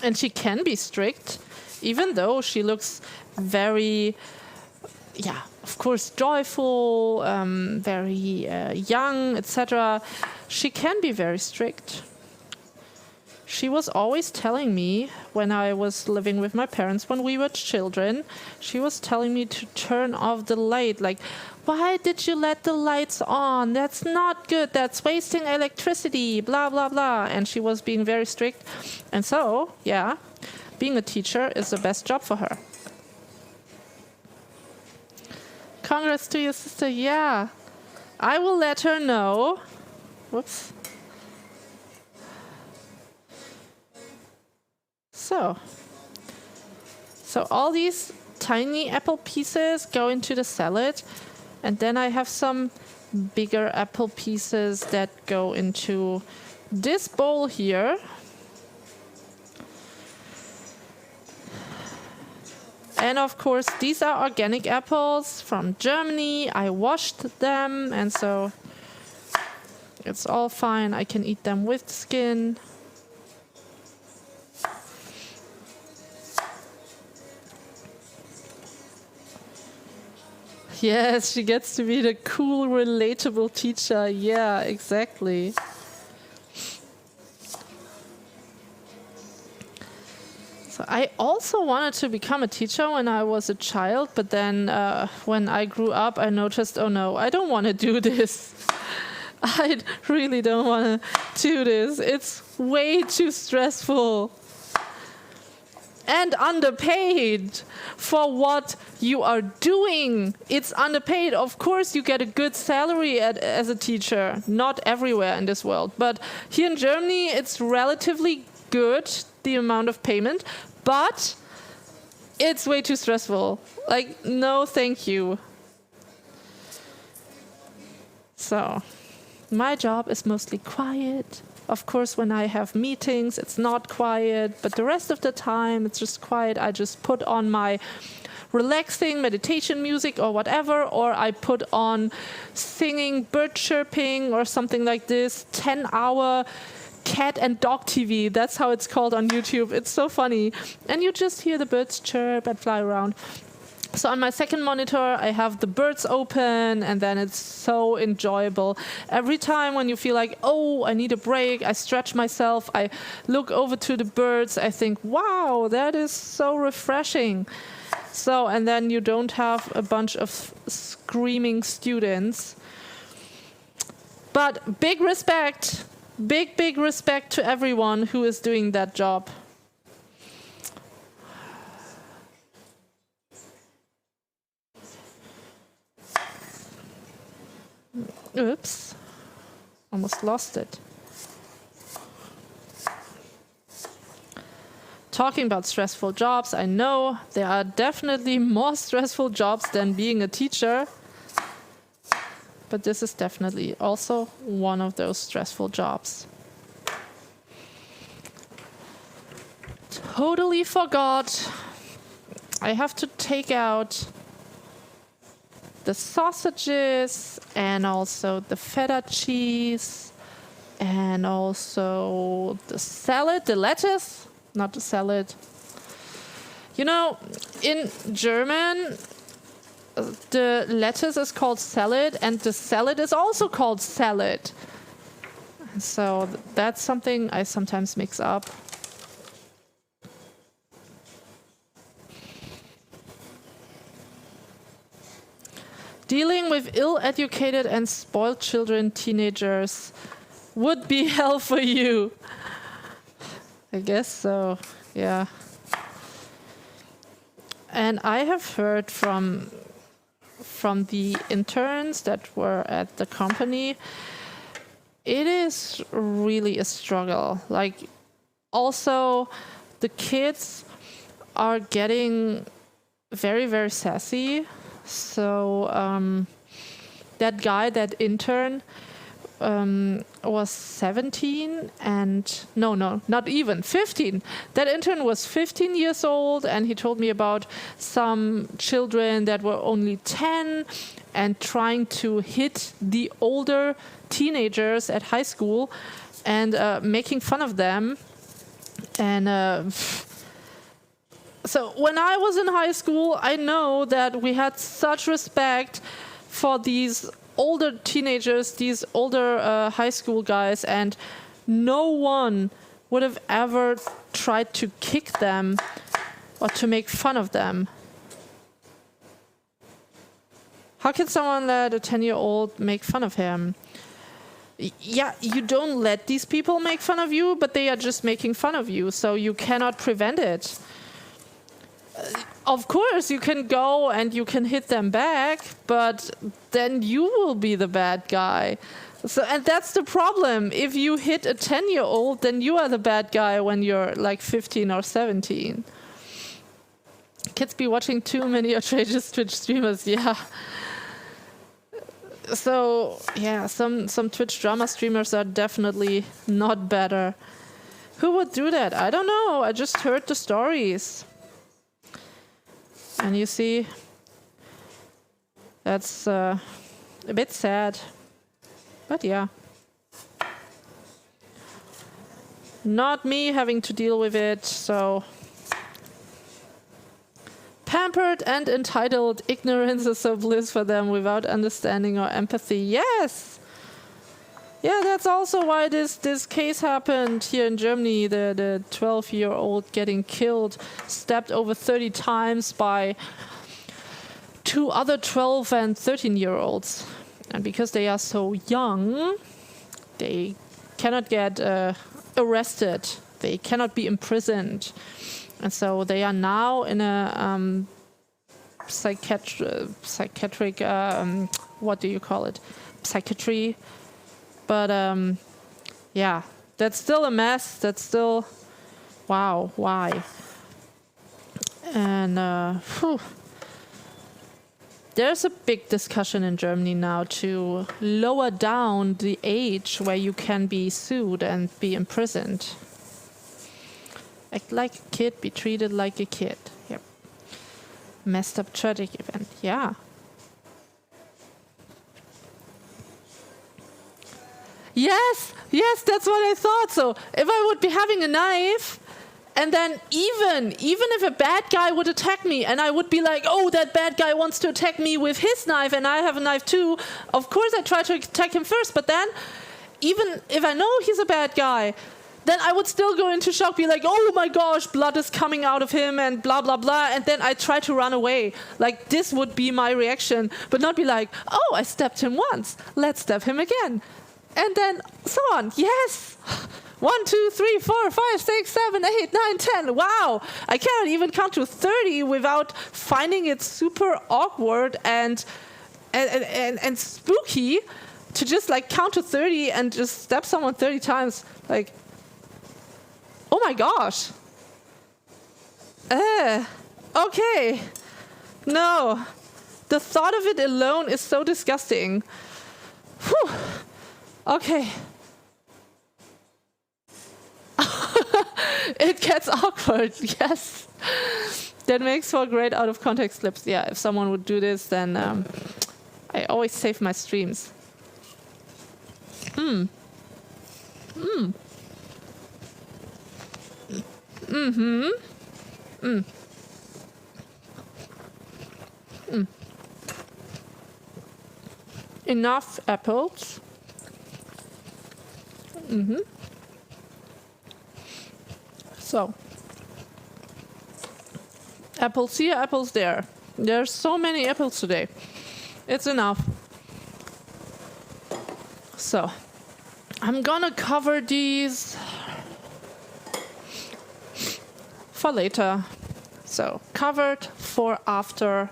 And she can be strict, even though she looks very, of course, joyful, very young, etc. She can be very strict. She was always telling me, when I was living with my parents, when we were children, she was telling me to turn off the light. Like, why did you let the lights on? That's not good. That's wasting electricity, blah, blah, blah. And she was being very strict. And so, being a teacher is the best job for her. Congrats to your sister. Yeah, I will let her know. Whoops. So all these tiny apple pieces go into the salad, and then I have some bigger apple pieces that go into this bowl here. And of course, these are organic apples from Germany. I washed them, and so it's all fine. I can eat them with skin. Yes, she gets to be the cool, relatable teacher. Yeah, exactly. So I also wanted to become a teacher when I was a child, but then when I grew up, I noticed, oh no, I don't want to do this. I really don't want to do this. It's way too stressful. And underpaid for what you are doing. It's underpaid. Of course, you get a good salary as a teacher. Not everywhere in this world. But here in Germany, it's relatively good, the amount of payment. But it's way too stressful. Like, no, thank you. So, my job is mostly quiet. Of course, when I have meetings, it's not quiet, but the rest of the time, it's just quiet. I just put on my relaxing meditation music or whatever, or I put on singing, bird chirping, or something like this, 10-hour cat and dog TV. That's how it's called on YouTube. It's so funny. And you just hear the birds chirp and fly around. So on my second monitor, I have the birds open, and then it's so enjoyable. Every time when you feel like, oh, I need a break, I stretch myself, I look over to the birds, I think, wow, that is so refreshing. So, and then you don't have a bunch of screaming students. But big respect, big respect to everyone who is doing that job. Oops, almost lost it. Talking about stressful jobs, I know there are definitely more stressful jobs than being a teacher, but this is definitely also one of those stressful jobs. Totally forgot. I have to take out the sausages and also the feta cheese and also the salad, the lettuce, not the salad. You know, in German, the lettuce is called salad and the salad is also called salad. So that's something I sometimes mix up. Dealing with ill-educated and spoiled children, teenagers, would be hell for you. I guess so, yeah. And I have heard from the interns that were at the company, it is really a struggle. Like, also, the kids are getting very, very sassy. So that guy, that intern, was 17 and no, not even 15. That intern was 15 years old, and he told me about some children that were only 10 and trying to hit the older teenagers at high school and making fun of them. And so when I was in high school, I know that we had such respect for these older teenagers, these older high school guys, and no one would have ever tried to kick them or to make fun of them. How can someone let a 10-year-old make fun of him? Yeah, you don't let these people make fun of you, but they are just making fun of you, so you cannot prevent it. Of course, you can go and you can hit them back, but then you will be the bad guy. So, and that's the problem. If you hit a 10-year-old, then you are the bad guy when you're like 15 or 17. Kids be watching too many outrageous Twitch streamers, yeah. So, yeah, some Twitch drama streamers are definitely not better. Who would do that? I don't know. I just heard the stories. And you see, that's a bit sad. But yeah. Not me having to deal with it, so... Pampered and entitled, ignorance is so bliss for them without understanding or empathy. Yes! Yeah, that's also why this case happened here in Germany. The 12-year-old getting killed, stabbed over 30 times by 2 other 12 and 13-year-olds. And because they are so young, they cannot get arrested. They cannot be imprisoned. And so they are now in a psychiatric, what do you call it? Psychiatry. But yeah, that's still a mess. That's still, wow, why? And there's a big discussion in Germany now to lower down the age where you can be sued and be imprisoned. Act like a kid, be treated like a kid. Yep. Messed up tragic event, yeah. Yes, that's what I thought. So if I would be having a knife, and then even if a bad guy would attack me, and I would be like, oh, that bad guy wants to attack me with his knife, and I have a knife too, of course I try to attack him first, but then, even if I know he's a bad guy, then I would still go into shock, be like, oh my gosh, blood is coming out of him and blah, blah, blah. And then I try to run away. Like, this would be my reaction, but not be like, oh, I stabbed him once. Let's stab him again. And then so on. Yes. 1, 2, 3, 4, 5, 6, 7, 8, 9, 10. Wow. I cannot even count to 30 without finding it super awkward and spooky to just like count to 30 and just stab someone 30 times. Like, oh my gosh. Okay. No. The thought of it alone is so disgusting. Whew. Okay. It gets awkward, yes. That makes for great out of context clips. Yeah, if someone would do this, then I always save my streams. Enough apples. So, apples here, apples there. There's so many apples today. It's enough. So, I'm gonna cover these for later. So, covered for after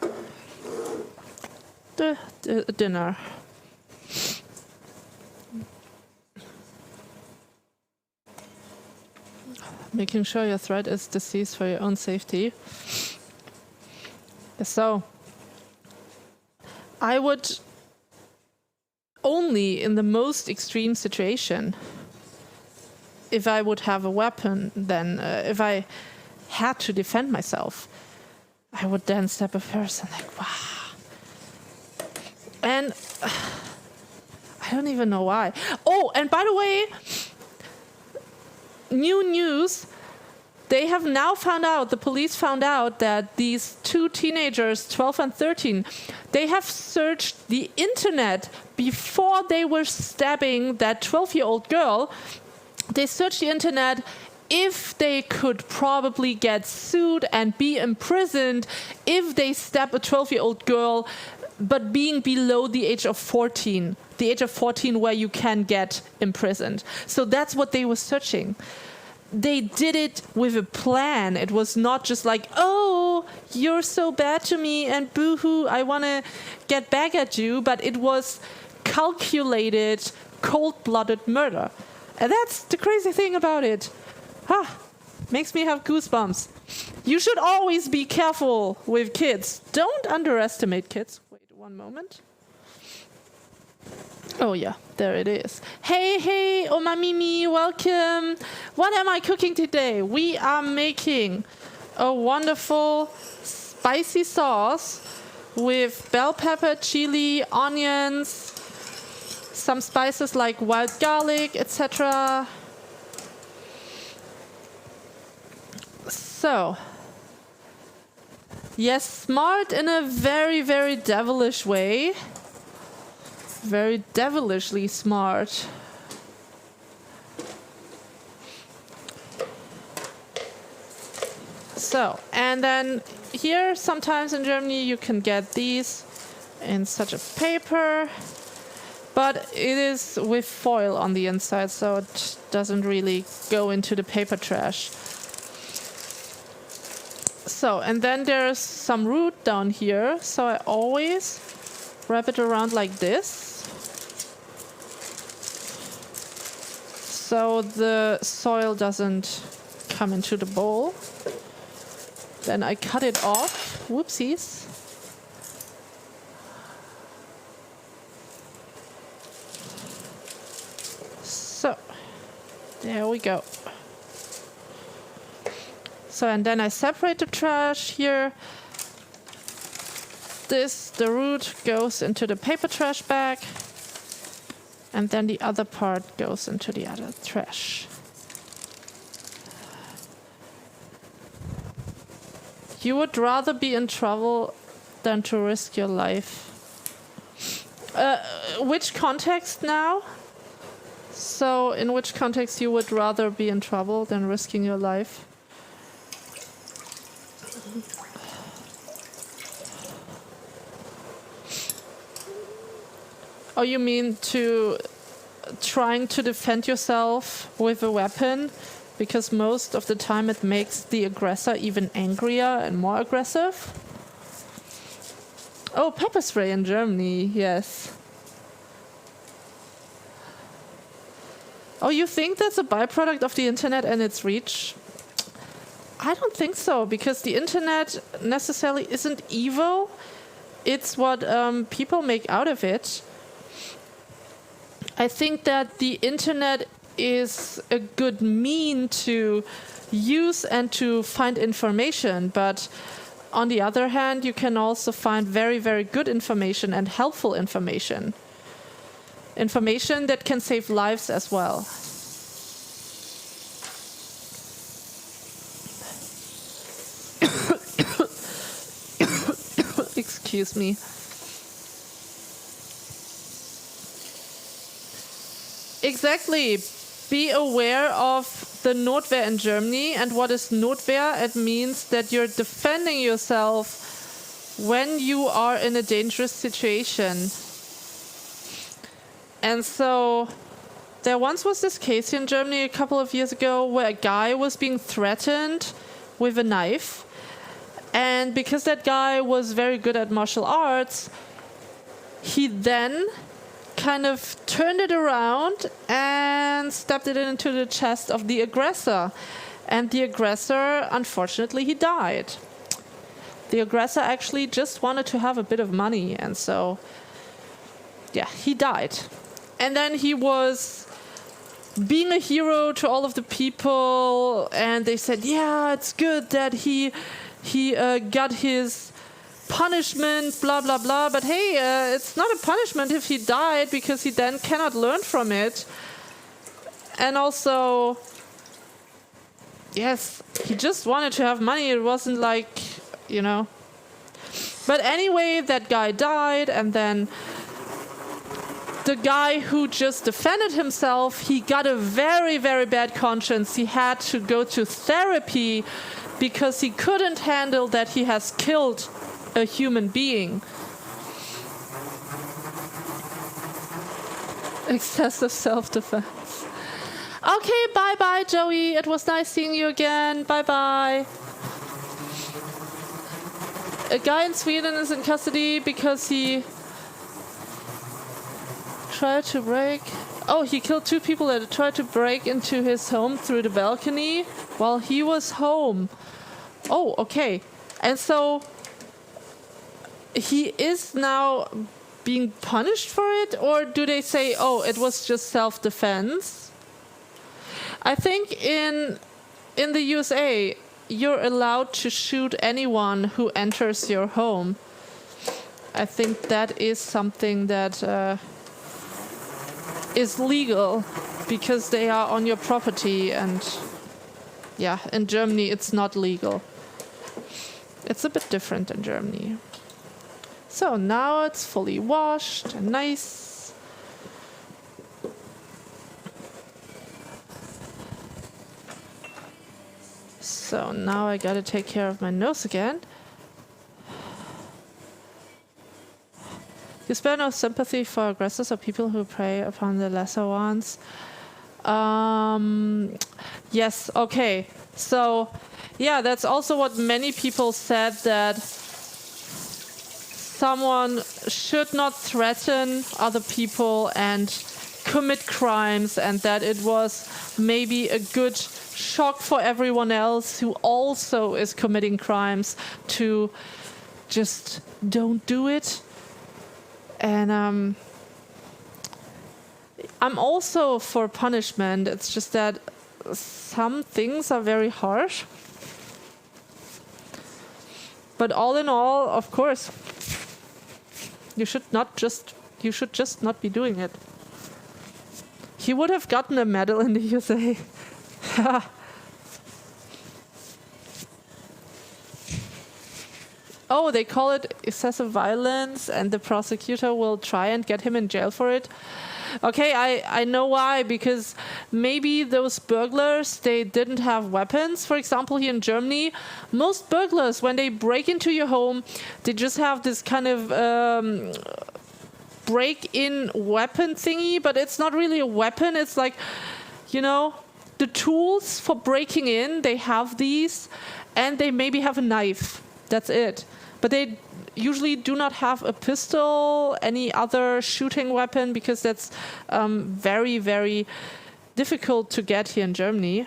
the dinner. Making sure your thread is deceased for your own safety. So, I would only in the most extreme situation, if I would have a weapon, then if I had to defend myself, I would then stab a person like, wow. And I don't even know why. Oh, and by the way, new news, They have now found out, the police found out that these two teenagers, 12 and 13, they have searched the internet before they were stabbing that 12-year-old girl. They searched the internet if they could probably get sued and be imprisoned if they stab a 12-year-old girl, but being below the age of 14, the age of 14 where you can get imprisoned. So that's what they were searching. They did it with a plan. It was not just like, oh, you're so bad to me and boo-hoo, I want to get back at you. But it was calculated, cold-blooded murder. And that's the crazy thing about it. Makes me have goosebumps. You should always be careful with kids. Don't underestimate kids. Wait one moment. Oh yeah, there it is. Hey, Oma Mimi, welcome. What am I cooking today? We are making a wonderful spicy sauce with bell pepper, chili, onions, some spices like wild garlic, etc. So, yes, smart in a very, very devilish way. Very devilishly smart. So, and then here sometimes in Germany you can get these in such a paper, but it is with foil on the inside, so it doesn't really go into the paper trash. So, and then there's some root down here, so I always wrap it around like this. So the soil doesn't come into the bowl. Then I cut it off. Whoopsies. So, there we go. So, and then I separate the trash here. The root goes into the paper trash bag. And then the other part goes into the other trash. You would rather be in trouble than to risk your life. Which context now? So, in which context you would rather be in trouble than risking your life? Oh, you mean to trying to defend yourself with a weapon? Because most of the time it makes the aggressor even angrier and more aggressive? Oh, pepper spray in Germany, yes. Oh, you think that's a byproduct of the internet and its reach? I don't think so, because the internet necessarily isn't evil. It's what people make out of it. I think that the internet is a good mean to use and to find information, but on the other hand, you can also find very, very good information and helpful information. Information that can save lives as well. Excuse me. Exactly. Be aware of the Notwehr in Germany. And what is Notwehr? It means that you're defending yourself when you are in a dangerous situation. And so there once was this case in Germany a couple of years ago where a guy was being threatened with a knife. And because that guy was very good at martial arts, he then kind of turned it around and stabbed it into the chest of the aggressor. And the aggressor, unfortunately, he died. The aggressor actually just wanted to have a bit of money, and so, yeah, he died. And then he was being a hero to all of the people, and they said, yeah, it's good that he got his punishment, blah, blah, blah. But hey, it's not a punishment if he died, because he then cannot learn from it. And also, yes, he just wanted to have money. It wasn't like, you know. But anyway, that guy died, and then the guy who just defended himself, he got a very, very bad conscience. He had to go to therapy because he couldn't handle that he has killed a human being. Excessive self-defense. Okay, bye-bye, Joey. It was nice seeing you again. Bye-bye. A guy in Sweden is in custody because he tried to break... Oh, he killed 2 people that tried to break into his home through the balcony while he was home. Oh, okay. And so he is now being punished for it? Or do they say, oh, it was just self-defense? I think in the USA, you're allowed to shoot anyone who enters your home. I think that is something that is legal because they are on your property, and yeah, in Germany it's not legal. It's a bit different in Germany. So now it's fully washed and nice. So now I gotta take care of my nose again. You spare no sympathy for aggressors or people who prey upon the lesser ones. Yes, okay. So, yeah, that's also what many people said, that someone should not threaten other people and commit crimes, and that it was maybe a good shock for everyone else who also is committing crimes to just don't do it. And I'm also for punishment. It's just that some things are very harsh. But all in all, of course, you should just not be doing it. He would have gotten a medal in the USA. Oh, they call it excessive violence, and the prosecutor will try and get him in jail for it. Okay, I know why, because maybe those burglars, they didn't have weapons. For example, here in Germany, most burglars, when they break into your home, they just have this kind of break-in weapon thingy, but it's not really a weapon. It's like, you know, the tools for breaking in, they have these, and they maybe have a knife. That's it. But they usually do not have a pistol, any other shooting weapon, because that's very, very difficult to get here in Germany.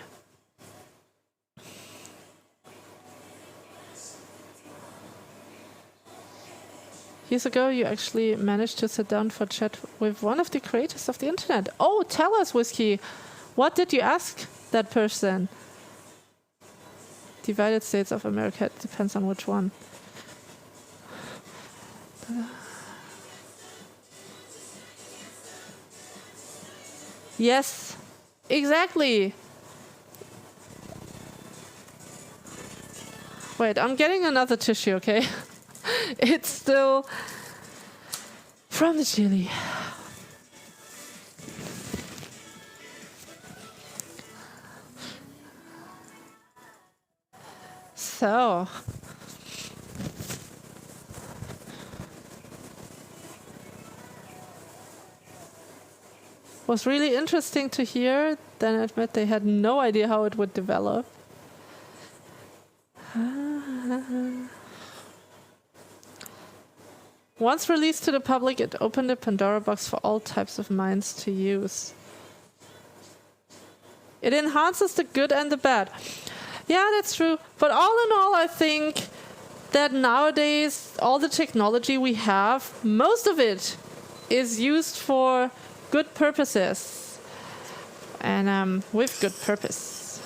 Years ago, you actually managed to sit down for chat with one of the creators of the internet. Oh, tell us, Whiskey. What did you ask that person? Divided States of America, it depends on which one. Yes, exactly. Wait, I'm getting another tissue, okay? It's still from the chili. So, was really interesting to hear. Then I admit they had no idea how it would develop. Once released to the public, it opened a Pandora box for all types of minds to use. It enhances the good and the bad. Yeah, that's true. But all in all, I think that nowadays, all the technology we have, most of it is used for good purposes. And with good purpose.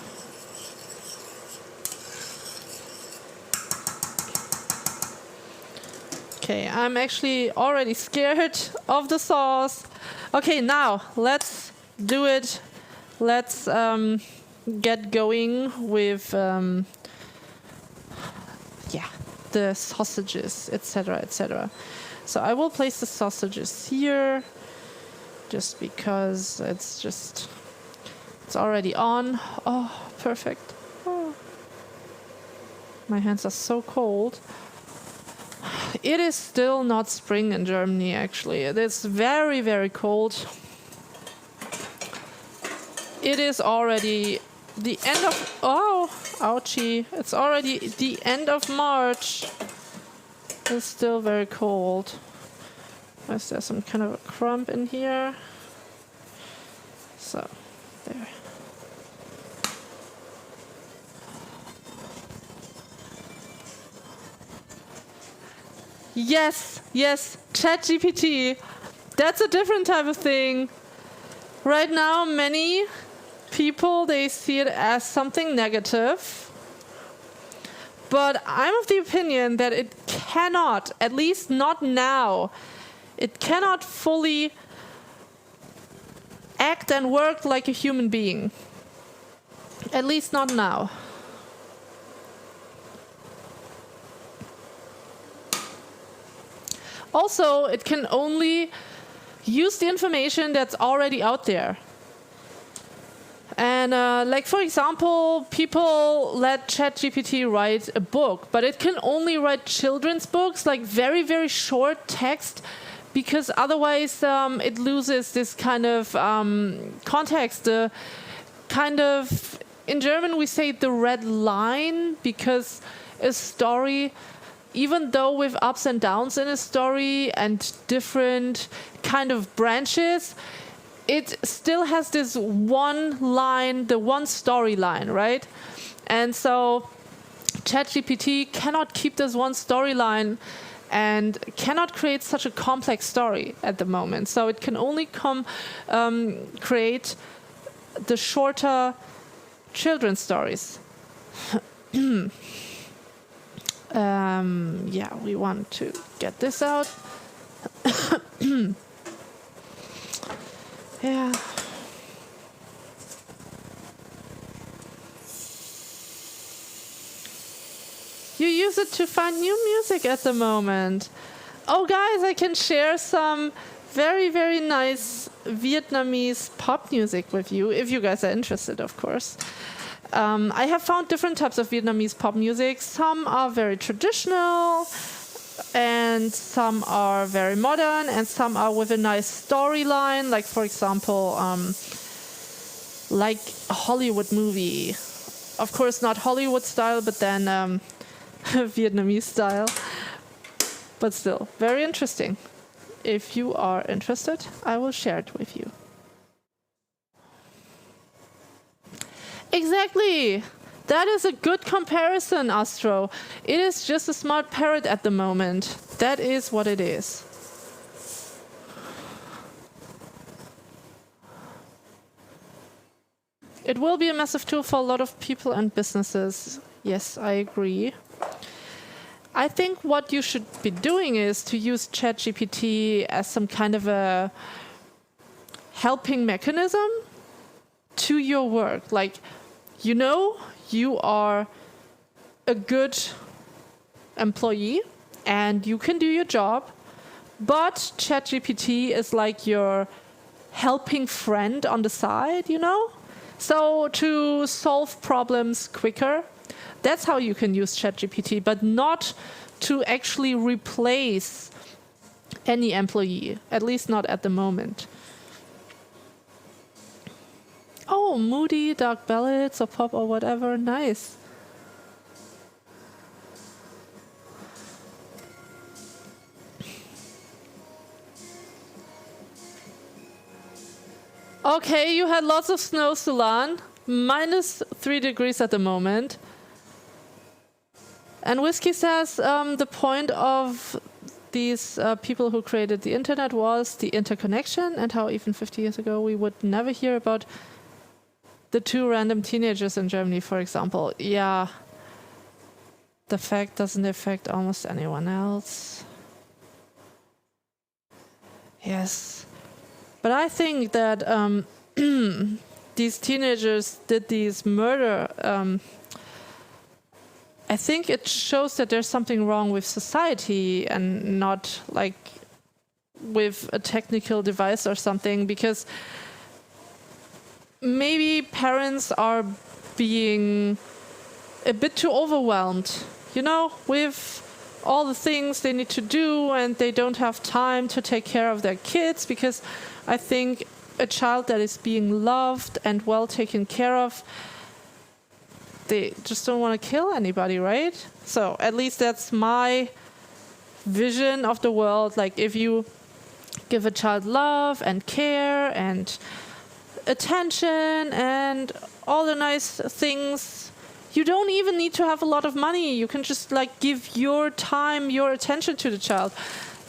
Okay, I'm actually already scared of the sauce. Okay, now let's do it. Let's get going with the sausages, etc., etc. So I will place the sausages here, just because it's already on. Oh, perfect. Oh. My hands are so cold. It is still not spring in Germany, actually. It is very, very cold. It is already the end of... Oh, ouchie. It's already the end of March. It's still very cold. Is there some kind of a crumb in here? So, there. Yes, ChatGPT. That's a different type of thing. Right now, many people, they see it as something negative. But I'm of the opinion that it cannot, at least not now, it cannot fully act and work like a human being. At least not now. Also, it can only use the information that's already out there. And like, for example, people let ChatGPT write a book, but it can only write children's books, like very, very short text, because otherwise it loses this kind of context, the kind of, in German we say the red line, because a story, even though with ups and downs in a story and different kind of branches, it still has this one line, the one storyline, right? And so ChatGPT cannot keep this one storyline and cannot create such a complex story at the moment. So it can only create the shorter children's stories. Yeah, we want to get this out. Yeah. You use it to find new music at the moment. Oh, guys, I can share some very, very nice Vietnamese pop music with you, if you guys are interested, of course. I have found different types of Vietnamese pop music. Some are very traditional, and some are very modern, and some are with a nice storyline, like, for example, like a Hollywood movie. Of course, not Hollywood style, but then Vietnamese style. But still, very interesting. If you are interested, I will share it with you. Exactly. That is a good comparison, Astro. It is just a smart parrot at the moment. That is what it is. It will be a massive tool for a lot of people and businesses. Yes, I agree. I think what you should be doing is to use ChatGPT as some kind of a helping mechanism to your work. Like, you know, you are a good employee and you can do your job, but ChatGPT is like your helping friend on the side, you know? So to solve problems quicker, that's how you can use ChatGPT, but not to actually replace any employee, at least not at the moment. Oh, moody, dark ballads or pop or whatever, nice. Okay, you had lots of snow, Sulan. -3 degrees at the moment. And Whiskey says the point of these people who created the internet was the interconnection, and how even 50 years ago we would never hear about the 2 random teenagers in Germany, for example. Yeah, the fact doesn't affect almost anyone else. Yes. But I think that these teenagers did these murder, I think it shows that there's something wrong with society and not like with a technical device or something, because maybe parents are being a bit too overwhelmed, you know, with all the things they need to do, and they don't have time to take care of their kids, because I think a child that is being loved and well taken care of, they just don't want to kill anybody, right? So at least that's my vision of the world. Like, if you give a child love and care and attention and all the nice things, you don't even need to have a lot of money. You can just like give your time, your attention to the child.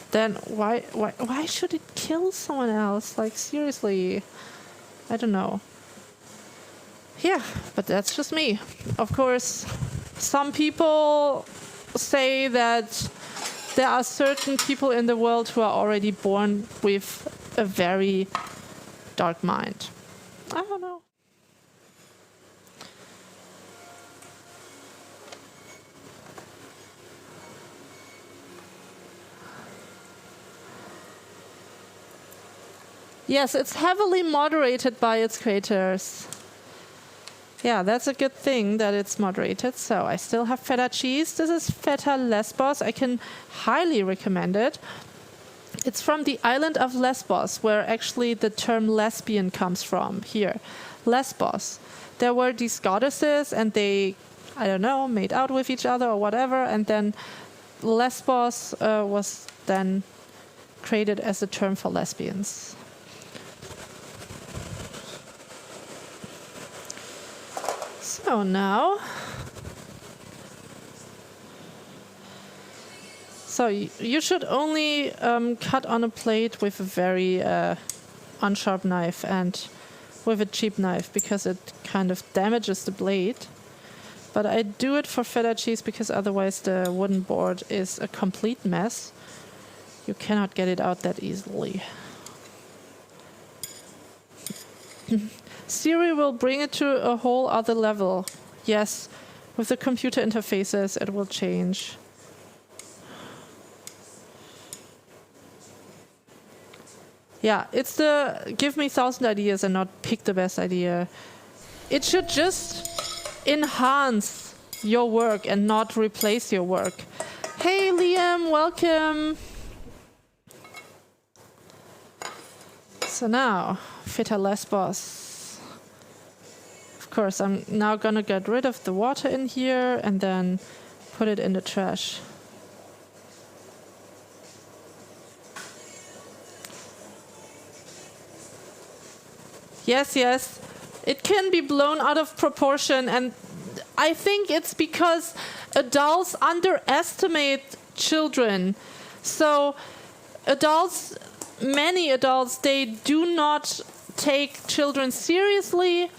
Then why should it kill someone else? Like, seriously, I don't know. Yeah, but that's just me. Of course, some people say that there are certain people in the world who are already born with a very dark mind. I don't know. Yes, it's heavily moderated by its creators. Yeah, that's a good thing that it's moderated. So I still have feta cheese. This is feta Lesbos. I can highly recommend it. It's from the island of Lesbos, where actually the term lesbian comes from here. Lesbos. There were these goddesses and they, I don't know, made out with each other or whatever. And then Lesbos was then created as a term for lesbians. So now, you should only cut on a plate with a very unsharp knife and with a cheap knife, because it kind of damages the blade. But I do it for feta cheese because otherwise the wooden board is a complete mess. You cannot get it out that easily. Siri will bring it to a whole other level. Yes, with the computer interfaces, it will change. Yeah, it's the give me 1,000 ideas and not pick the best idea. It should just enhance your work and not replace your work. Hey, Liam, welcome. So now, feta Lesbos. Of course, I'm now gonna get rid of the water in here and then put it in the trash. Yes, it can be blown out of proportion, and I think it's because adults underestimate children. So many adults, they do not take children seriously.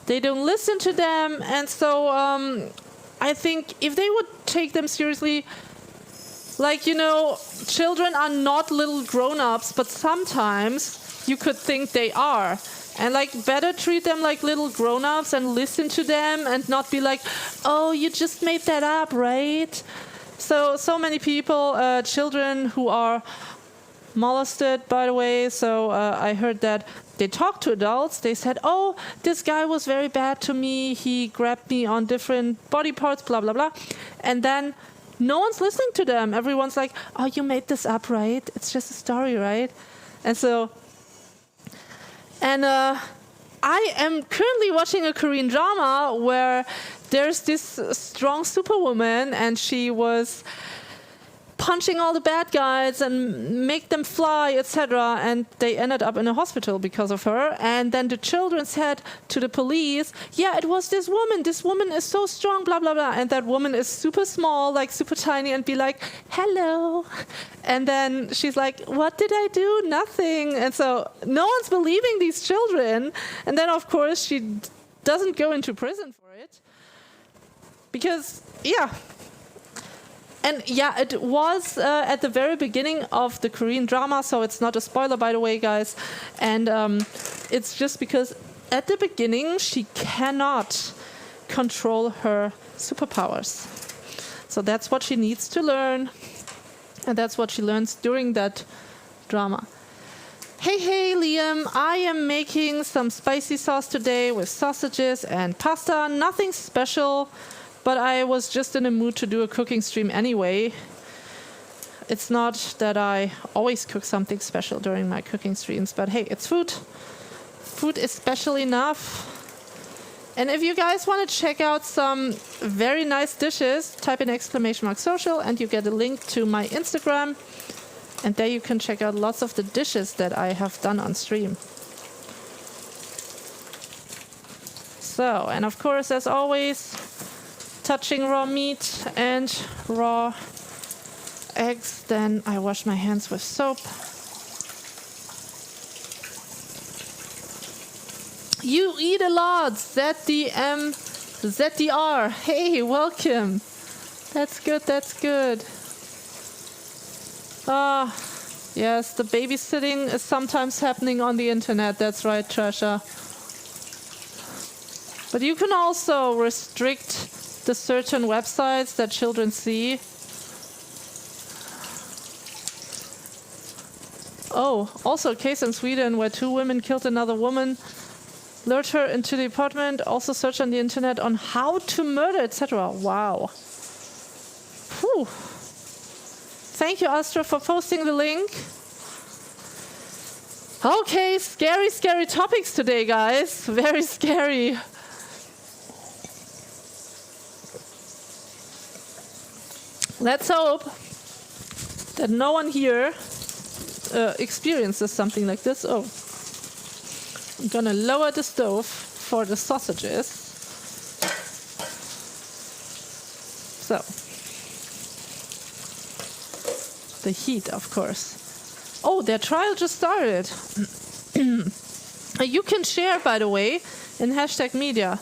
They don't listen to them, and so I think if they would take them seriously, like, you know, children are not little grown-ups, but sometimes you could think they are. And like, better treat them like little grown-ups and listen to them and not be like, oh, you just made that up, right? So many people, children who are molested, by the way, so I heard that they talked to adults. They said, oh, this guy was very bad to me. He grabbed me on different body parts, blah, blah, blah. And then no one's listening to them. Everyone's like, oh, you made this up, right? It's just a story, right? And I am currently watching a Korean drama where there's this strong superwoman, and she was punching all the bad guys and make them fly, etc. And they ended up in a hospital because of her. And then the children said to the police, yeah, it was this woman. This woman is so strong, blah, blah, blah. And that woman is super small, like super tiny, and be like, hello. And then she's like, what did I do? Nothing. And so no one's believing these children. And then, of course, she doesn't go into prison for it. Because, yeah. And yeah, it was at the very beginning of the Korean drama, so it's not a spoiler, by the way, guys. And it's just because at the beginning, she cannot control her superpowers. So that's what she needs to learn. And that's what she learns during that drama. Hey, Liam, I am making some spicy sauce today with sausages and pasta. Nothing special, but I was just in a mood to do a cooking stream anyway. It's not that I always cook something special during my cooking streams, but hey, it's food. Food is special enough. And if you guys want to check out some very nice dishes, type in !social and you get a link to my Instagram. And there you can check out lots of the dishes that I have done on stream. So, and of course, as always, touching raw meat and raw eggs, then I wash my hands with soap. You eat a lot, ZDR. Hey, welcome. That's good, that's good. Yes, the babysitting is sometimes happening on the internet. That's right, Trisha. But you can also restrict the certain websites that children see. Oh, also a case in Sweden where 2 women killed another woman, lured her into the apartment, also search on the internet on how to murder, etc. Wow. Whew. Thank you, Astra, for posting the link. Okay, scary topics today, guys. Very scary. Let's hope that no one here experiences something like this. Oh, I'm gonna lower the stove for the sausages. So, the heat, of course. Oh, their trial just started. You can share, by the way, in #media.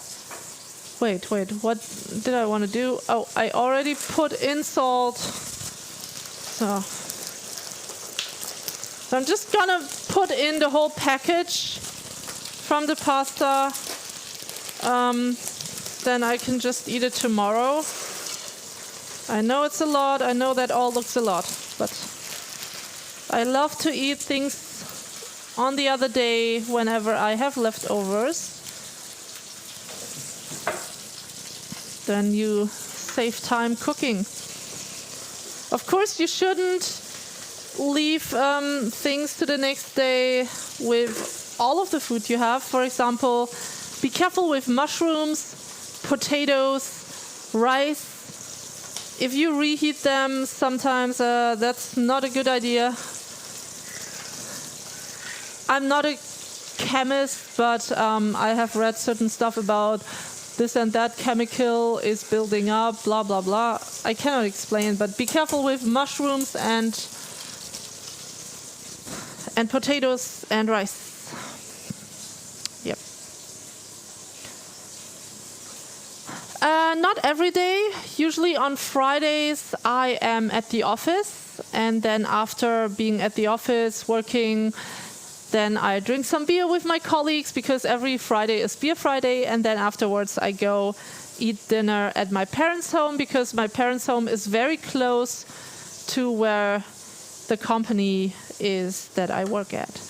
Wait, what did I want to do? Oh, I already put in salt. So I'm just gonna put in the whole package from the pasta. Then I can just eat it tomorrow. I know it's a lot. I know that all looks a lot. But I love to eat things on the other day whenever I have leftovers. Then you save time cooking. Of course, you shouldn't leave things to the next day with all of the food you have. For example, be careful with mushrooms, potatoes, rice. If you reheat them, sometimes that's not a good idea. I'm not a chemist, but I have read certain stuff about this and that chemical is building up, blah, blah, blah. I cannot explain, but be careful with mushrooms and potatoes and rice. Yep. Not every day. Usually on Fridays I am at the office, and then after being at the office working, then I drink some beer with my colleagues because every Friday is Beer Friday, and then afterwards I go eat dinner at my parents' home because my parents' home is very close to where the company is that I work at.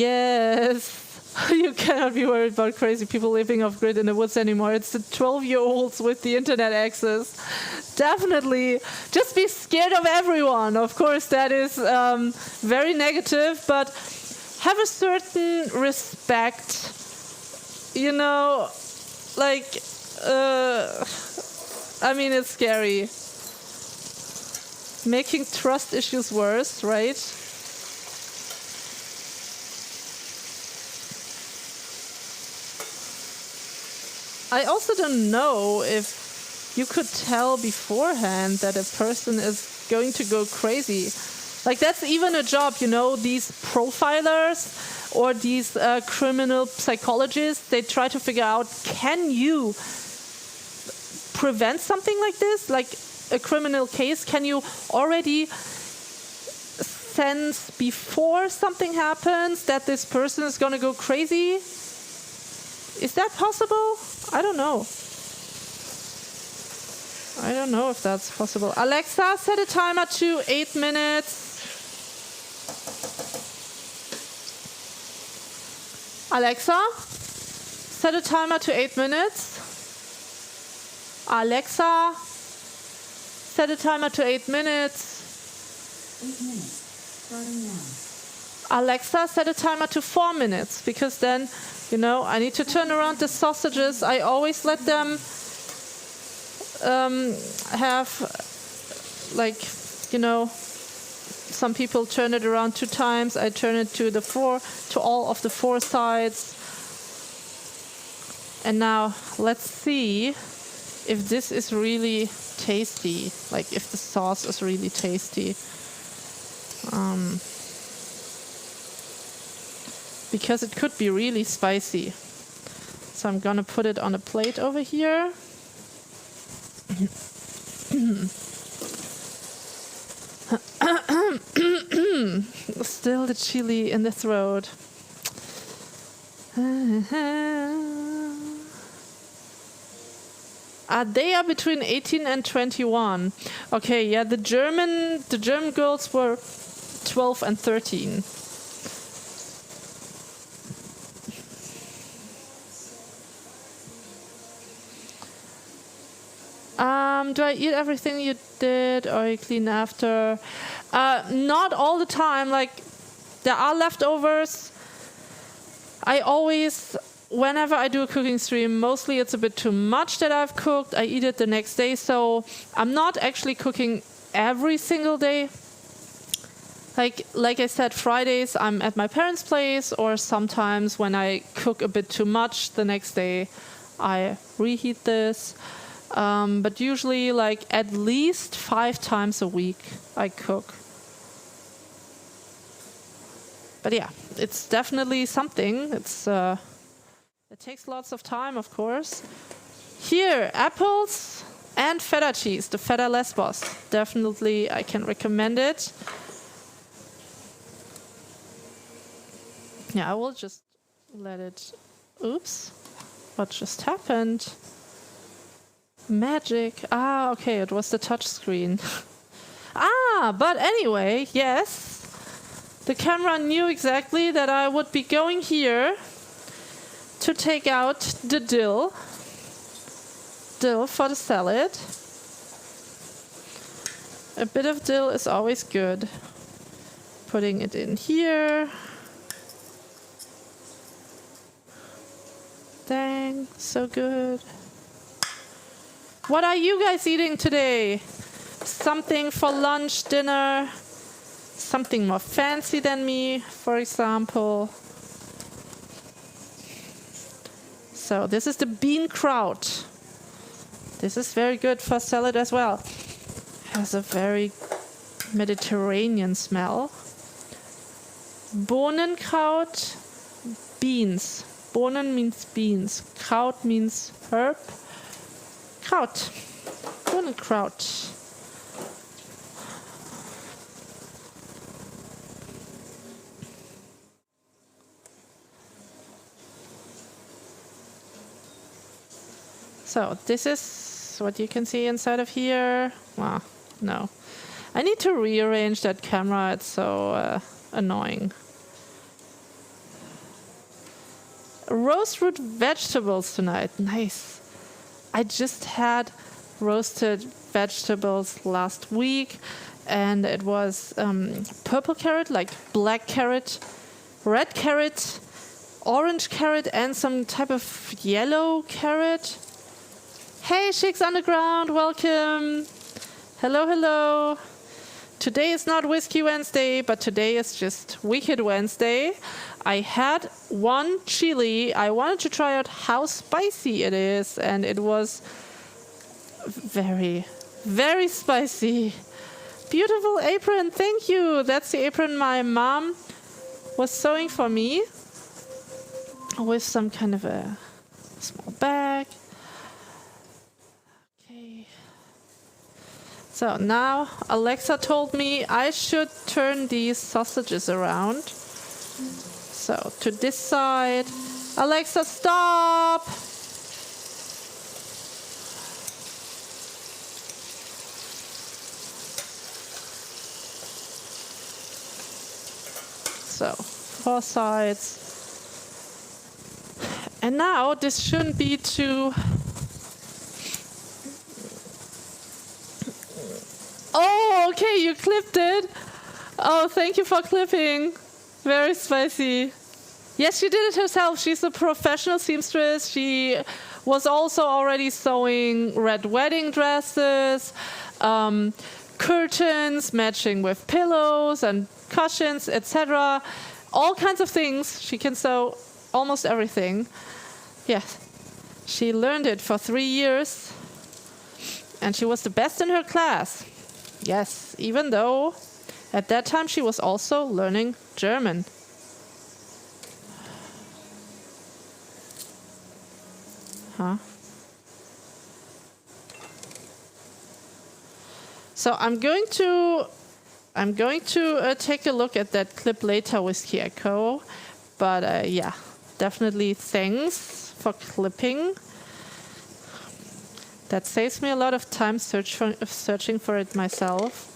Yes. You cannot be worried about crazy people living off grid in the woods anymore. It's the 12-year-olds with the internet access. Definitely. Just be scared of everyone. Of course, that is very negative, but have a certain respect. You know, like, I mean, it's scary. Making trust issues worse, right? I also don't know if you could tell beforehand that a person is going to go crazy. Like, that's even a job, you know, these profilers or these criminal psychologists, they try to figure out, can you prevent something like this? Like a criminal case, can you already sense before something happens that this person is going to go crazy? Is that possible? I don't know. I don't know if that's possible. Alexa, set a timer to 8 minutes. Alexa, set a timer to 8 minutes. Alexa, set a timer to 8 minutes. 8 minutes. Starting now. Alexa, set a timer to 4 minutes, because then, you know, I need to turn around the sausages. I always let them have, like, you know, some people turn it around 2 times. I turn it to all of the 4 sides. And now let's see if this is really tasty, like if the sauce is really tasty. Because it could be really spicy. So I'm gonna put it on a plate over here. Still the chili in the throat. They are between 18 and 21. Okay, yeah, the German girls were 12 and 13. Do I eat everything you did, or you clean after? Not all the time. Like, there are leftovers. I always, whenever I do a cooking stream, mostly it's a bit too much that I've cooked. I eat it the next day, so I'm not actually cooking every single day. Like I said, Fridays I'm at my parents' place, or sometimes when I cook a bit too much, the next day I reheat this. But usually, like, at least 5 times a week I cook. But yeah, it's definitely something. It takes lots of time, of course. Here, apples and feta cheese, the feta Lesbos. Definitely, I can recommend it. Yeah, I will just let it... Oops. What just happened? Magic. Ah, okay, it was the touch screen. But anyway, yes. The camera knew exactly that I would be going here to take out the dill. Dill for the salad. A bit of dill is always good. Putting it in here. Dang, so good. What are you guys eating today? Something for lunch, dinner? Something more fancy than me, for example. So this is the bean kraut. This is very good for salad as well. Has a very Mediterranean smell. Bohnenkraut, beans. Bohnen means beans. Kraut means herb. Kraut. Bohnenkraut. So this is what you can see inside of here. Well, no. I need to rearrange that camera. It's so annoying. Roast root vegetables tonight. Nice. I just had roasted vegetables last week, and it was purple carrot, like black carrot, red carrot, orange carrot, and some type of yellow carrot. Hey, Chicks Underground, welcome. Hello, hello. Today is not Whiskey Wednesday, but today is just Wicked Wednesday. I had one chili. I wanted to try out how spicy it is, and it was very, very spicy. Beautiful apron, thank you. That's the apron my mom was sewing for me with some kind of a small bag. Okay. So now Alexa told me I should turn these sausages around. So to this side. Alexa, stop! So 4 sides. And now this shouldn't be too... Oh, okay, you clipped it. Oh, thank you for clipping. Very spicy. Yes, she did it herself. She's a professional seamstress. She was also already sewing red wedding dresses, curtains matching with pillows and cushions, etc. All kinds of things. She can sew almost everything. Yes, she learned it for 3 years, and she was the best in her class. Yes, even though at that time she was also learning German. Huh? So I'm going to take a look at that clip later with Key Echo, but yeah, definitely thanks for clipping. That saves me a lot of time searching for it myself.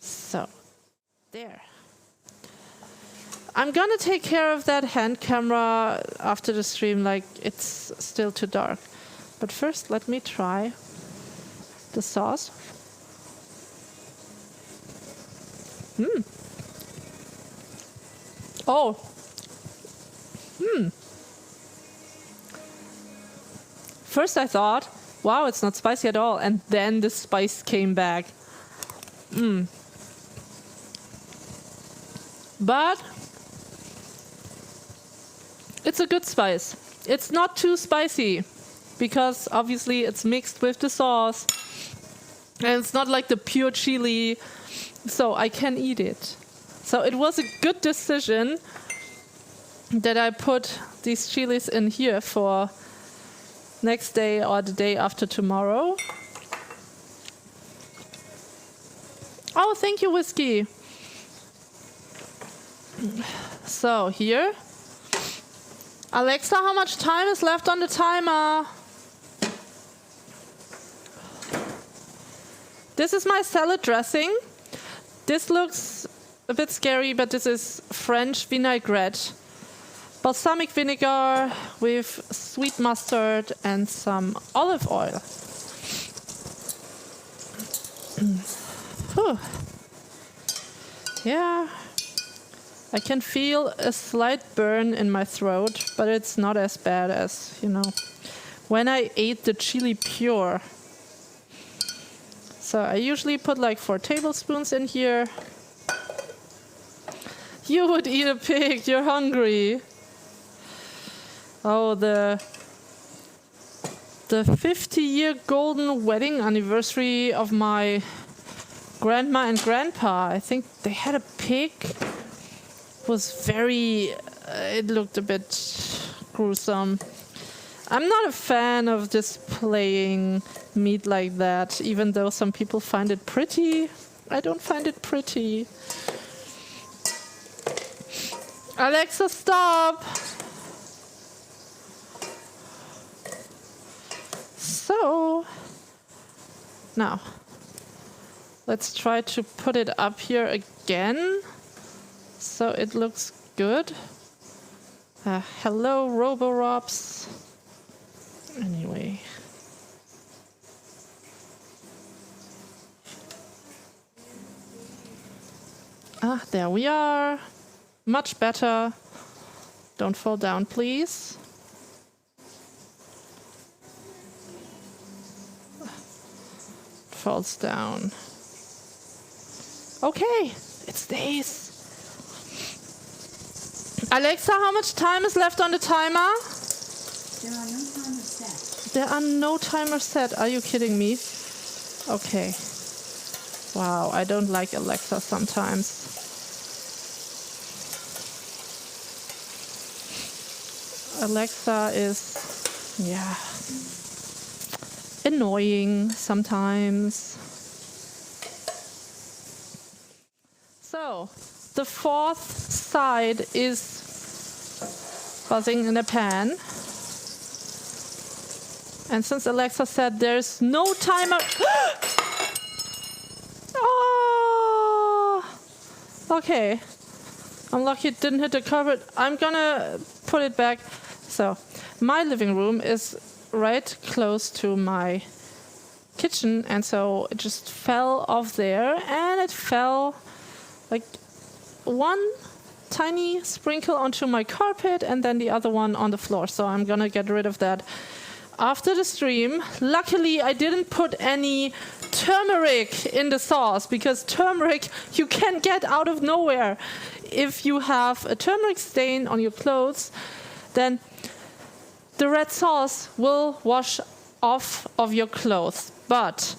So, there. I'm gonna take care of that hand camera after the stream, like it's still too dark. But first, let me try the sauce. Oh. First I thought, wow, it's not spicy at all, and then the spice came back. But it's a good spice. It's not too spicy, because obviously it's mixed with the sauce, and it's not like the pure chili, so I can eat it. So it was a good decision that I put these chilies in here for next day or the day after tomorrow. Oh, thank you, Whiskey. So here. Alexa, how much time is left on the timer? This is my salad dressing. This looks a bit scary, but this is French vinaigrette. Balsamic vinegar with sweet mustard and some olive oil. Yeah, I can feel a slight burn in my throat, but it's not as bad as, when I ate the chili pure. So I usually put like 4 tablespoons in here. You would eat a pig, you're hungry. Oh, the 50-year golden wedding anniversary of my grandma and grandpa. I think they had a pig. It looked a bit gruesome. I'm not a fan of displaying meat like that, even though some people find it pretty. I don't find it pretty. Alexa, stop! So, now, let's try to put it up here again, so it looks good. Hello, Roborops. Anyway. There we are. Much better. Don't fall down, please. Falls down. Okay, it stays. Alexa, how much time is left on the timer? There are no timers set. There are no timers set. Are you kidding me? Okay. Wow, I don't like Alexa sometimes. Alexa is, annoying sometimes. So, the fourth side is buzzing in the pan. And since Alexa said there's no timer... Oh! Okay. I'm lucky it didn't hit the carpet. I'm gonna put it back. So, my living room is right close to my kitchen, and so it just fell off there, and it fell like one tiny sprinkle onto my carpet and then the other one on the floor. So I'm gonna get rid of that after the stream. Luckily, I didn't put any turmeric in the sauce, because turmeric you can get out of nowhere. If you have a turmeric stain on your clothes, then the red sauce will wash off of your clothes. But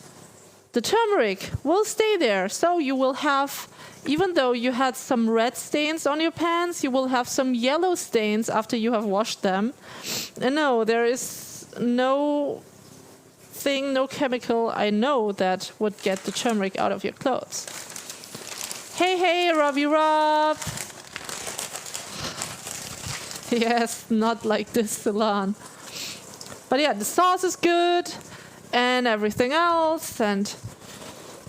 the turmeric will stay there, so you will have, even though you had some red stains on your pants, you will have some yellow stains after you have washed them. And no, there is no thing, no chemical I know that would get the turmeric out of your clothes. Hey, Robbie Rob! Yes, not like this, Salon. But yeah, the sauce is good, and everything else, and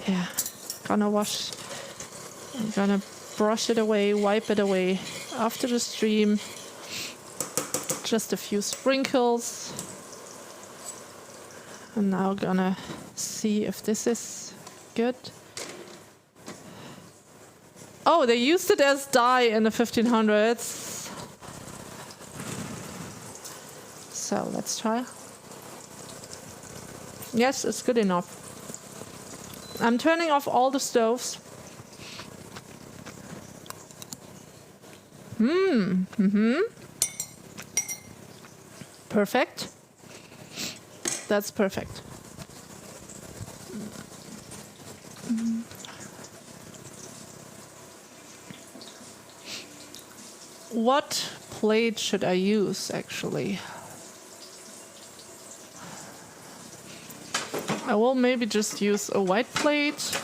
yeah, I'm gonna brush it away, wipe it away after the stream. Just a few sprinkles. And now gonna see if this is good. Oh, they used it as dye in the 1500s. So let's try. Yes, it's good enough. I'm turning off all the stoves. Perfect. That's perfect. What plate should I use, actually? I will maybe just use a white plate.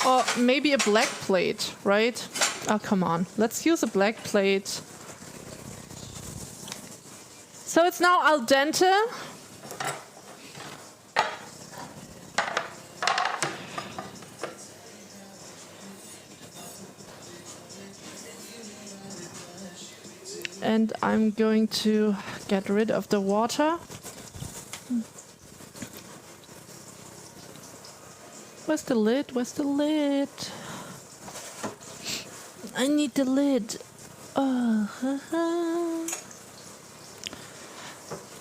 Or maybe a black plate, right? Oh, come on. Let's use a black plate. So it's now al dente. And I'm going to get rid of the water. Where's the lid? Where's the lid? I need the lid.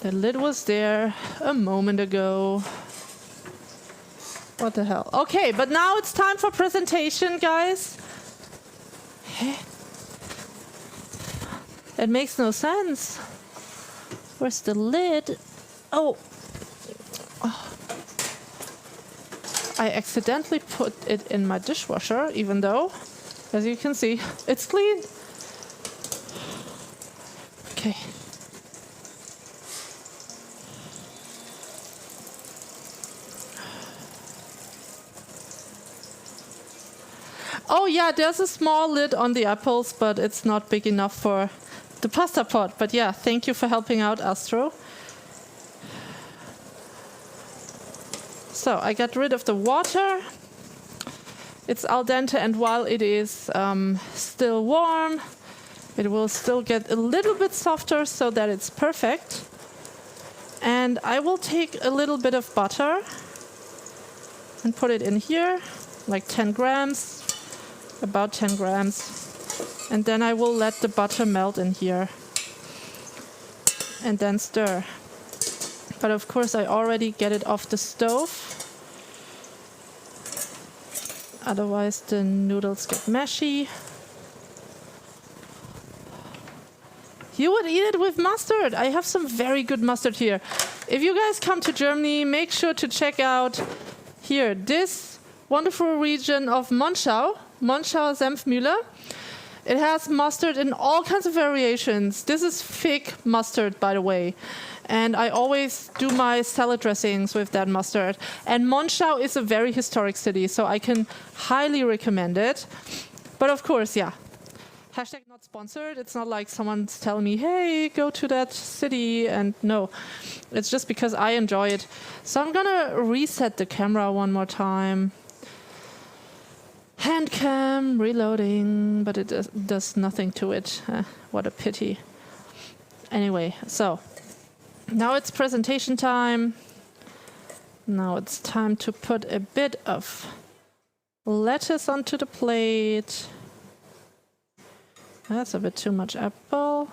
The lid was there a moment ago. What the hell? Okay, but now it's time for presentation, guys. It makes no sense. Where's the lid? Oh. I accidentally put it in my dishwasher, even though, as you can see, it's clean. Okay. Oh yeah, there's a small lid on the apples, but it's not big enough for the pasta pot. But yeah, thank you for helping out, Astro. So I got rid of the water. It's al dente, and while it is still warm, it will still get a little bit softer so that it's perfect. And I will take a little bit of butter and put it in here, like 10 grams, about 10 grams. And then I will let the butter melt in here and then stir. But of course, I already get it off the stove. Otherwise, the noodles get mushy. You would eat it with mustard. I have some very good mustard here. If you guys come to Germany, make sure to check out here this wonderful region of Monschau, Monschau Senfmühle. It has mustard in all kinds of variations. This is fig mustard, by the way. And I always do my salad dressings with that mustard. And Monschau is a very historic city, so I can highly recommend it. But of course, yeah. Hashtag not sponsored. It's not like someone's telling me, hey, go to that city. And no, it's just because I enjoy it. So I'm gonna reset the camera one more time. Hand cam, reloading, but it does nothing to it. What a pity. Anyway, so now it's presentation time. Now it's time to put a bit of lettuce onto the plate. That's a bit too much apple.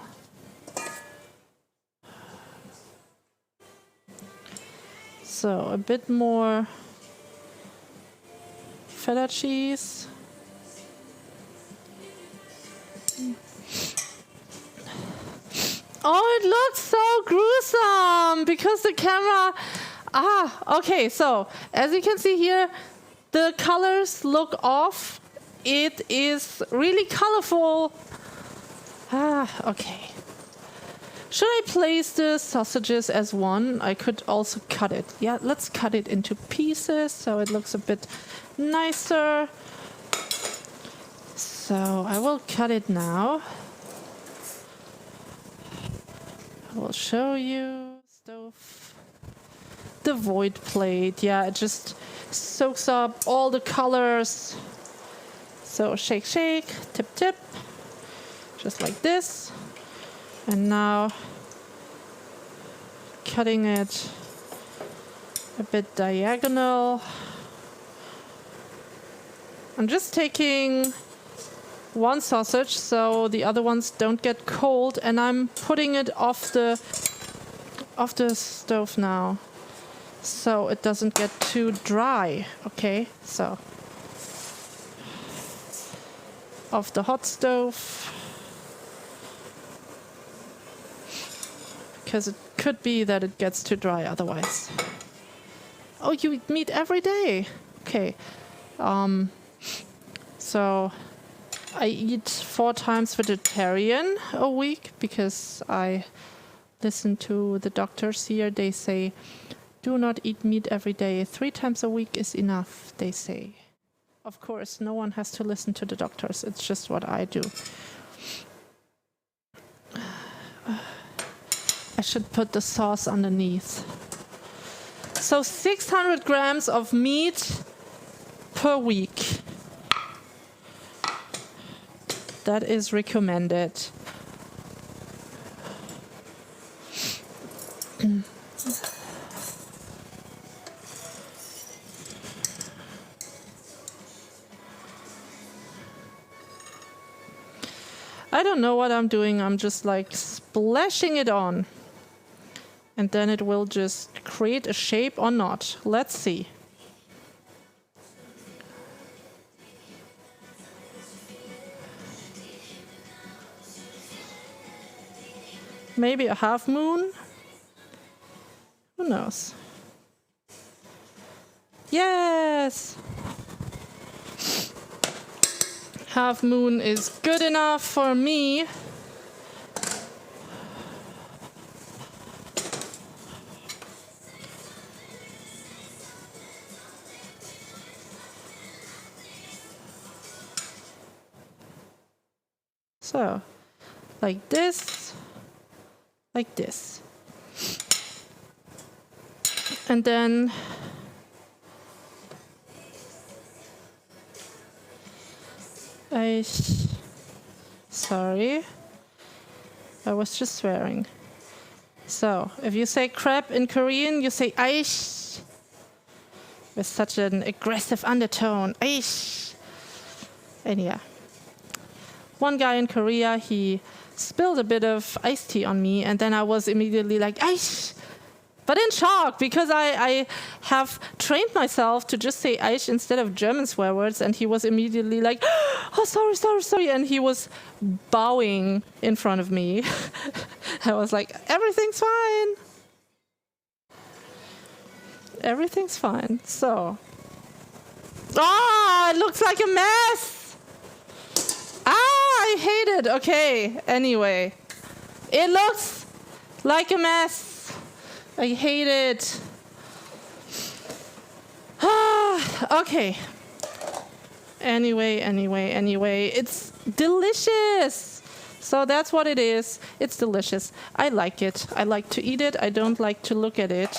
So a bit more feta cheese. Oh, it looks so gruesome because the camera... okay, so as you can see here, the colors look off. It is really colorful. Okay. Should I place the sausages as one? I could also cut it. Yeah, let's cut it into pieces so it looks a bit nicer. So I will cut it now. I will show you stove. The void plate. Yeah, it just soaks up all the colors. So shake, shake, tip, tip. Just like this. And now cutting it a bit diagonal. I'm just taking one sausage so the other ones don't get cold, and I'm putting it off the stove now so it doesn't get too dry. Okay, so off the hot stove, because it could be that it gets too dry otherwise. Oh, you eat meat every day? Okay. So I eat 4 times vegetarian a week because I listen to the doctors here. They say, do not eat meat every day. 3 times a week is enough, they say. Of course, no one has to listen to the doctors. It's just what I do. I should put the sauce underneath. So 600 grams of meat per week. That is recommended. I don't know what I'm doing. I'm just like splashing it on. And then it will just create a shape or not. Let's see. Maybe a half moon? Who knows? Yes! Half moon is good enough for me. So, like this, like this. And then sorry, I was just swearing. So, if you say crab in Korean, you say aish with such an aggressive undertone. Aish. And yeah. One guy in Korea, he spilled a bit of iced tea on me, and then I was immediately like, aish! But in shock, because I have trained myself to just say aish instead of German swear words, and he was immediately like, oh, sorry, and he was bowing in front of me. I was like, everything's fine. Everything's fine. So, it looks like a mess. I hate it. Okay, anyway. It looks like a mess. I hate it. Okay. Anyway. It's delicious. So that's what it is. It's delicious. I like it. I like to eat it. I don't like to look at it.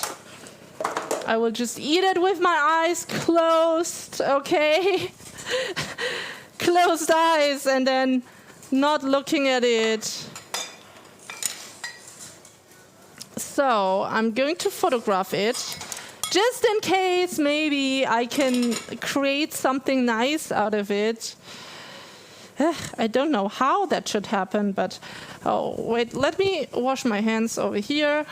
I will just eat it with my eyes closed, okay? Closed eyes and then not looking at it. So I'm going to photograph it just in case maybe I can create something nice out of it. I don't know how that should happen, but oh, wait, let me wash my hands over here.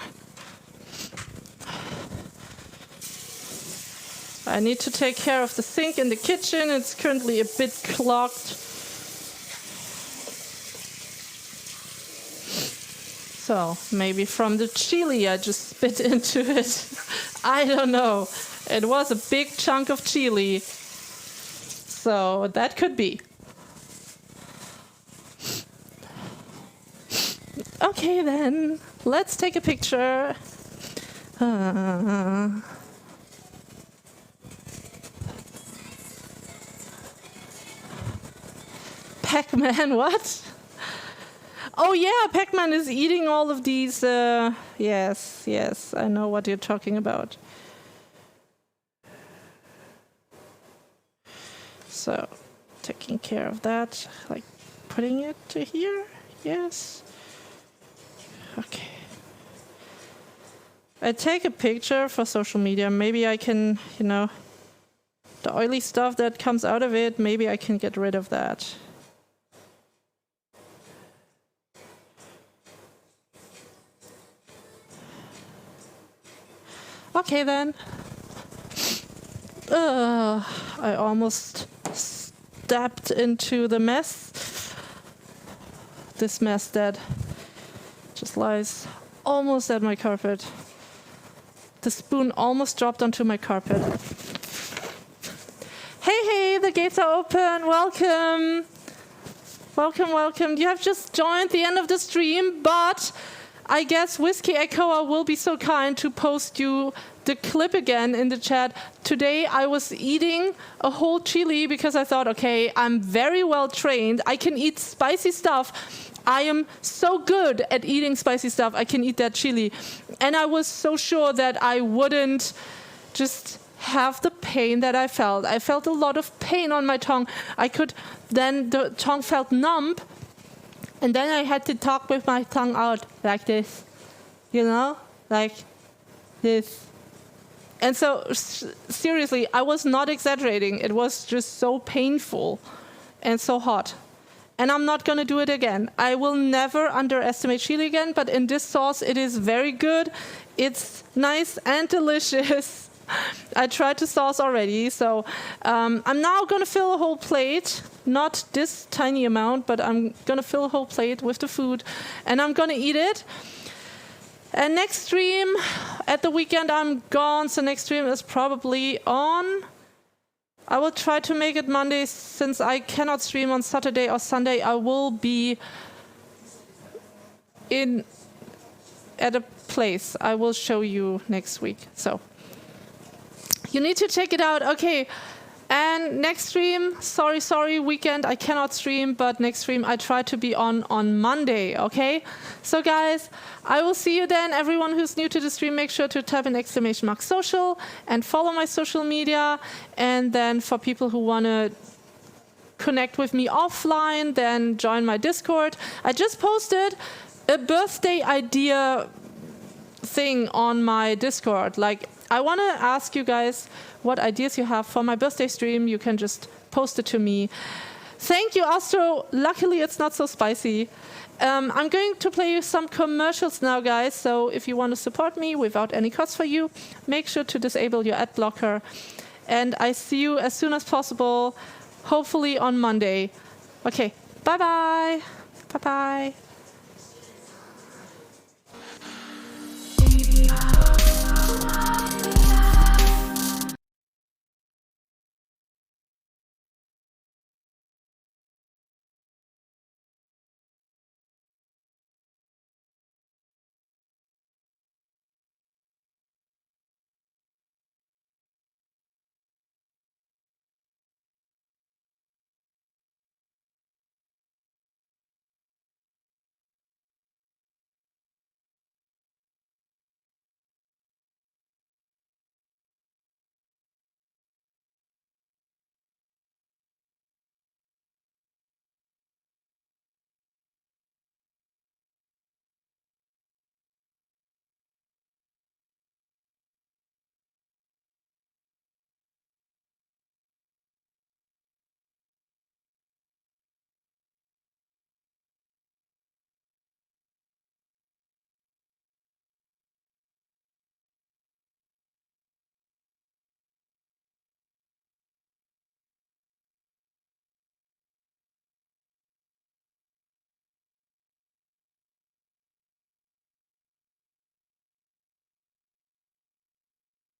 I need to take care of the sink in the kitchen. It's currently a bit clogged. So maybe from the chili I just spit into it. I don't know. It was a big chunk of chili. So that could be. Okay then, let's take a picture. Pac-Man, what? Oh yeah, Pac-Man is eating all of these. Yes, I know what you're talking about. So, taking care of that, like putting it to here. Yes. Okay. I take a picture for social media. Maybe I can, the oily stuff that comes out of it, maybe I can get rid of that. Okay then. I almost stepped into the mess. This mess that just lies almost at my carpet. The spoon almost dropped onto my carpet. Hey, the gates are open. Welcome. You have just joined the end of the stream, but I guess Whiskey Echoer will be so kind to post you the clip again in the chat. Today I was eating a whole chili because I thought, okay, I'm very well trained. I can eat spicy stuff. I am so good at eating spicy stuff. I can eat that chili. And I was so sure that I wouldn't just have the pain that I felt. I felt a lot of pain on my tongue. The tongue felt numb. And then I had to talk with my tongue out like this, like this. And so, seriously, I was not exaggerating. It was just so painful and so hot. And I'm not going to do it again. I will never underestimate chili again, but in this sauce, it is very good. It's nice and delicious. I tried the sauce already, so I'm now going to fill a whole plate. Not this tiny amount, but I'm going to fill a whole plate with the food, and I'm going to eat it. And next stream, at the weekend, I'm gone, so next stream is probably on. I will try to make it Monday, since I cannot stream on Saturday or Sunday. I will be at a place. I will show you next week. So you need to check it out. Okay. And next stream, sorry, weekend, I cannot stream, but next stream I try to be on Monday, okay? So guys, I will see you then. Everyone who's new to the stream, make sure to type in !social and follow my social media. And then for people who want to connect with me offline, then join my Discord. I just posted a birthday idea thing on my Discord. Like, I want to ask you guys what ideas you have for my birthday stream. You can just post it to me. Thank you, Astro. Luckily, it's not so spicy. I'm going to play you some commercials now, guys. So if you want to support me without any cost for you, make sure to disable your ad blocker. And I see you as soon as possible, hopefully on Monday. Okay, bye-bye. Bye-bye.